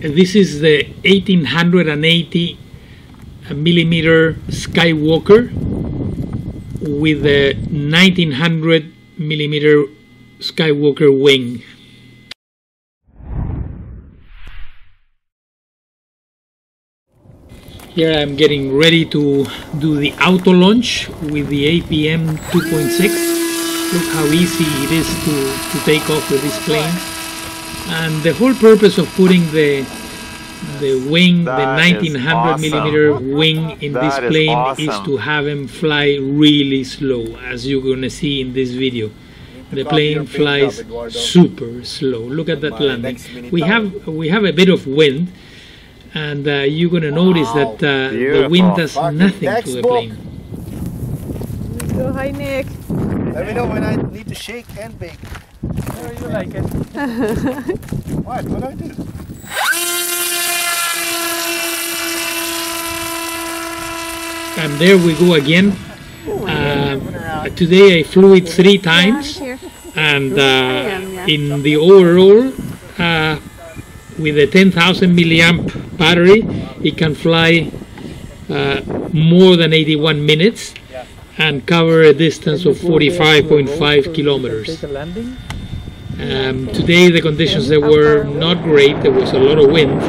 This is the 1880 millimeter Skywalker with the 1900 millimeter Skywalker wing. Here I'm getting ready to do the auto launch with the APM 2.6. Look how easy it is to take off with this plane. And the whole purpose of putting the wing, the 1900 millimeter wing in this plane is to have him fly really slow, as you're gonna see in this video. The plane flies super slow. Look at that landing. We have a bit of wind, and you're gonna notice that the wind does nothing to the plane. So hi Nick. Let me know when I need to shake and bake. Oh, you like it. What? What do I do? And there we go again. Today I flew it 3 times, and in the overall, with a 10,000 milliamp battery, it can fly more than 81 minutes and cover a distance of 45.5 kilometers. Today the conditions they were not great. There was a lot of wind,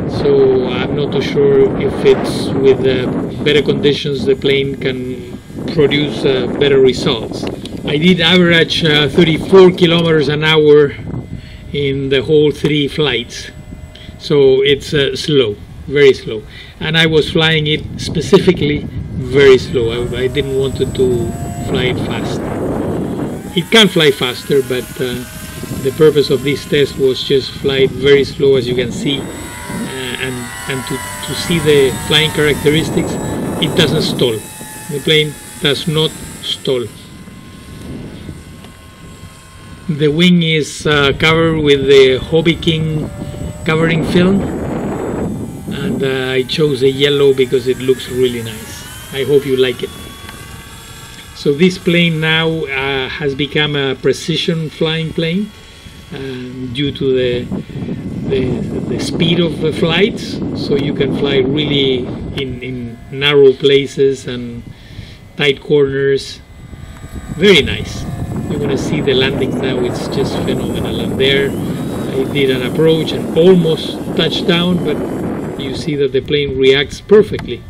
so I'm not too sure if it's with better conditions the plane can produce better results. I did average 34 kilometers an hour in the whole 3 flights, so it's slow, very slow, and I was flying it specifically very slow. I didn't want it to fly it fast. It can fly faster, but the purpose of this test was just fly it very slow, as you can see, and to see the flying characteristics. It doesn't stall. The plane does not stall. The wing is covered with the Hobby King covering film, and I chose the yellow because it looks really nice. I hope you like it. So this plane now has become a precision flying plane due to the speed of the flights, so you can fly really in narrow places and tight corners. Very nice. You're going to see the landing now. It's just phenomenal. And there I did an approach and almost touched down, but you see that the plane reacts perfectly.